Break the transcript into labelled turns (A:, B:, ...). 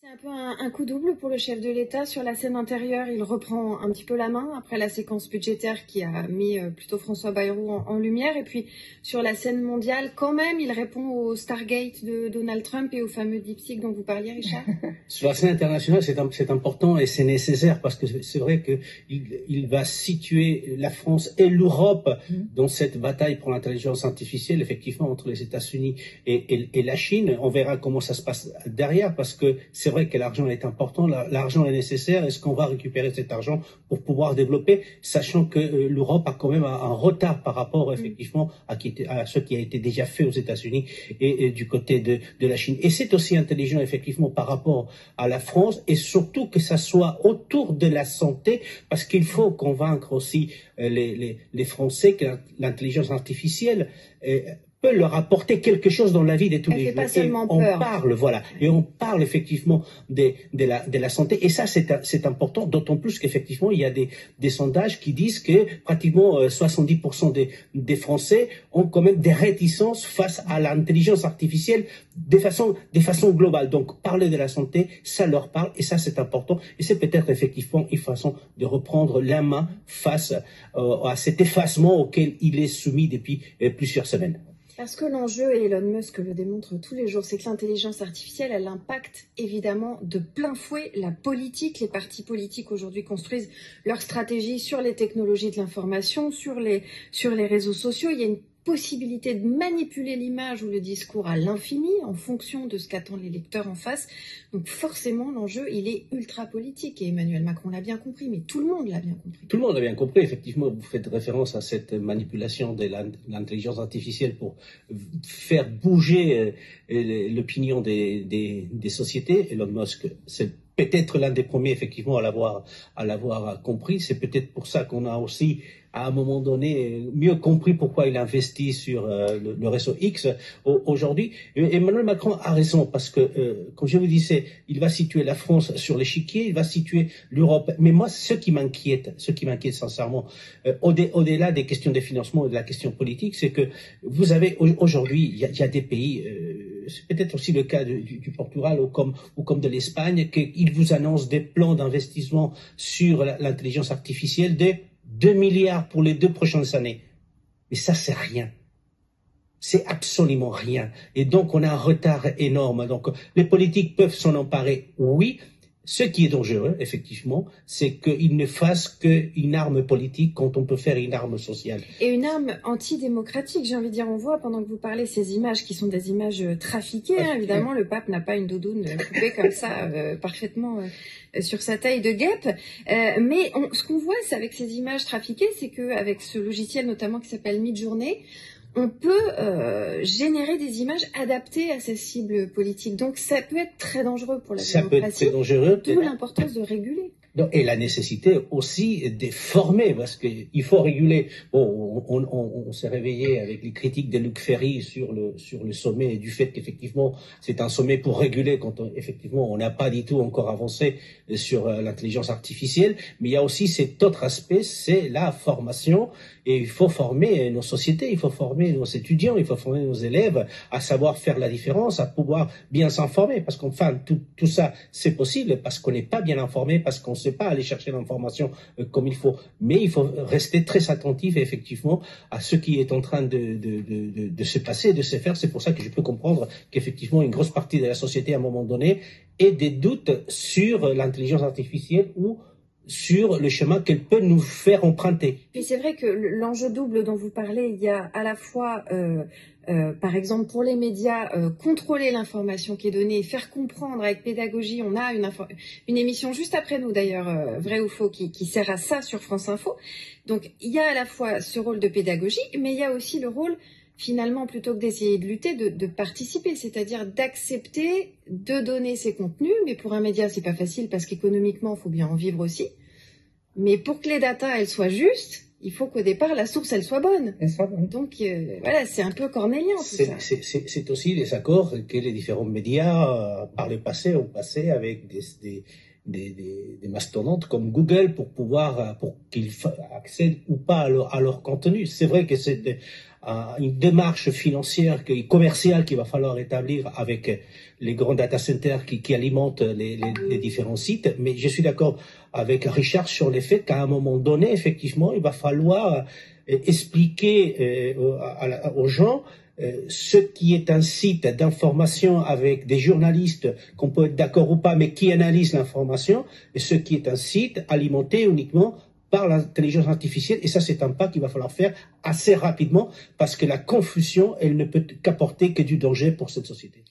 A: C'est un peu un coup double pour le chef de l'État. Sur la scène intérieure, il reprend un petit peu la main après la séquence budgétaire qui a mis plutôt François Bayrou en lumière. Et puis sur la scène mondiale, quand même, il répond au Stargate de Donald Trump et au fameux DeepSeek dont vous parliez, Richard.
B: Sur la scène internationale, c'est important et c'est nécessaire parce que c'est vrai qu'il va situer la France et l'Europe dans cette bataille pour l'intelligence artificielle, effectivement, entre les États-Unis et la Chine. On verra comment ça se passe derrière parce que c'est vrai que l'argent est important, l'argent est nécessaire. Est-ce qu'on va récupérer cet argent pour pouvoir développer, sachant que l'Europe a quand même un retard par rapport effectivement à ce qui a été déjà fait aux États-Unis et du côté de la Chine. Et c'est aussi intelligent effectivement par rapport à la France et surtout que ça soit autour de la santé parce qu'il faut convaincre aussi les Français que l'intelligence artificielle peut leur apporter quelque chose dans la vie de tous les jours.
A: Pas seulement
B: on
A: peur.
B: parle, voilà, et on parle effectivement de la santé. Et ça, c'est important, d'autant plus qu'effectivement, il y a des sondages qui disent que pratiquement 70% des Français ont quand même des réticences face à l'intelligence artificielle de façon globale. Donc, parler de la santé, ça leur parle, et ça, c'est important. Et c'est peut-être effectivement une façon de reprendre la main face à cet effacement auquel il est soumis depuis plusieurs semaines.
A: Parce que l'enjeu, et Elon Musk le démontre tous les jours, c'est que l'intelligence artificielle, elle impacte évidemment de plein fouet la politique. Les partis politiques aujourd'hui construisent leur stratégie sur les technologies de l'information, sur les réseaux sociaux. Il y a une possibilité de manipuler l'image ou le discours à l'infini en fonction de ce qu'attendent les lecteurs en face. Donc forcément, l'enjeu, il est ultra politique. Et Emmanuel Macron l'a bien compris, mais tout le monde l'a bien compris.
B: Tout le monde l'a bien compris. Effectivement, vous faites référence à cette manipulation de l'intelligence artificielle pour faire bouger l'opinion des sociétés. Elon Musk, c'est peut-être l'un des premiers, effectivement, à l'avoir compris. C'est peut-être pour ça qu'on a aussi, à un moment donné, mieux compris pourquoi il investit sur le réseau X aujourd'hui. Emmanuel Macron a raison parce que, comme je vous disais, il va situer la France sur l'échiquier, il va situer l'Europe. Mais moi, ce qui m'inquiète sincèrement, au-delà des questions de financement et de la question politique, c'est que vous avez aujourd'hui, il y a des pays, c'est peut-être aussi le cas du Portugal ou comme de l'Espagne, qu'ils vous annoncent des plans d'investissement sur l'intelligence artificielle de 2 milliards pour les 2 prochaines années. Mais ça, c'est rien. C'est absolument rien. Et donc, on a un retard énorme. Donc, les politiques peuvent s'en emparer, oui. Ce qui est dangereux, effectivement, c'est qu'ils ne fassent qu'une arme politique quand on peut faire une arme sociale.
A: Et une arme antidémocratique, j'ai envie de dire. On voit, pendant que vous parlez, ces images qui sont des images trafiquées. Hein, évidemment, le pape n'a pas une doudoune coupée comme ça, parfaitement sur sa taille de guêpe. Mais ce qu'on voit, c'est avec ces images trafiquées, c'est qu'avec ce logiciel notamment qui s'appelle Midjourney, on peut générer des images adaptées à ces cibles politiques. Donc ça peut être très dangereux pour la démocratie.
B: Ça peut être très dangereux.
A: D'où l'importance de réguler.
B: Et la nécessité aussi de former, parce qu'il faut réguler. Bon, on s'est réveillé avec les critiques de Luc Ferry sur le sommet et du fait qu'effectivement c'est un sommet pour réguler quand effectivement on n'a pas du tout encore avancé sur l'intelligence artificielle. Mais il y a aussi cet autre aspect, c'est la formation. Et il faut former nos sociétés, il faut former nos étudiants, il faut former nos élèves à savoir faire la différence, à pouvoir bien s'informer. Parce qu'enfin, tout ça, c'est possible parce qu'on n'est pas bien informé, parce qu'on ne sait pas aller chercher l'information comme il faut. Mais il faut rester très attentif, effectivement, à ce qui est en train de se passer, de se faire. C'est pour ça que je peux comprendre qu'effectivement, une grosse partie de la société, à un moment donné, ait des doutes sur l'intelligence artificielle ou sur le chemin qu'elle peut nous faire emprunter.
A: Et c'est vrai que l'enjeu double dont vous parlez, il y a à la fois, par exemple, pour les médias, contrôler l'information qui est donnée, faire comprendre avec pédagogie. On a une émission juste après nous, d'ailleurs, Vrai ou Faux, qui sert à ça sur France Info. Donc, il y a à la fois ce rôle de pédagogie, mais il y a aussi le rôle, finalement, plutôt que d'essayer de lutter, de participer, c'est-à-dire d'accepter de donner ses contenus. Mais pour un média, c'est pas facile parce qu'économiquement, il faut bien en vivre aussi. Mais pour que les datas, elles soient justes, il faut qu'au départ, la source, elle soit bonne. Donc, voilà, c'est un peu cornélien, tout ça.
B: C'est aussi les accords que les différents médias, par le passé, ont passé avec des mastodontes comme Google pour qu'ils accèdent ou pas à leur contenu. C'est vrai que c'est une démarche financière, commerciale qu'il va falloir établir avec les grands data centers qui alimentent les différents sites. Mais je suis d'accord avec Richard sur le fait qu'à un moment donné, effectivement, il va falloir expliquer aux gens ce qui est un site d'information avec des journalistes qu'on peut être d'accord ou pas, mais qui analysent l'information, et ce qui est un site alimenté uniquement par l'intelligence artificielle. Et ça, c'est un pas qu'il va falloir faire assez rapidement, parce que la confusion, elle ne peut qu'apporter que du danger pour cette société.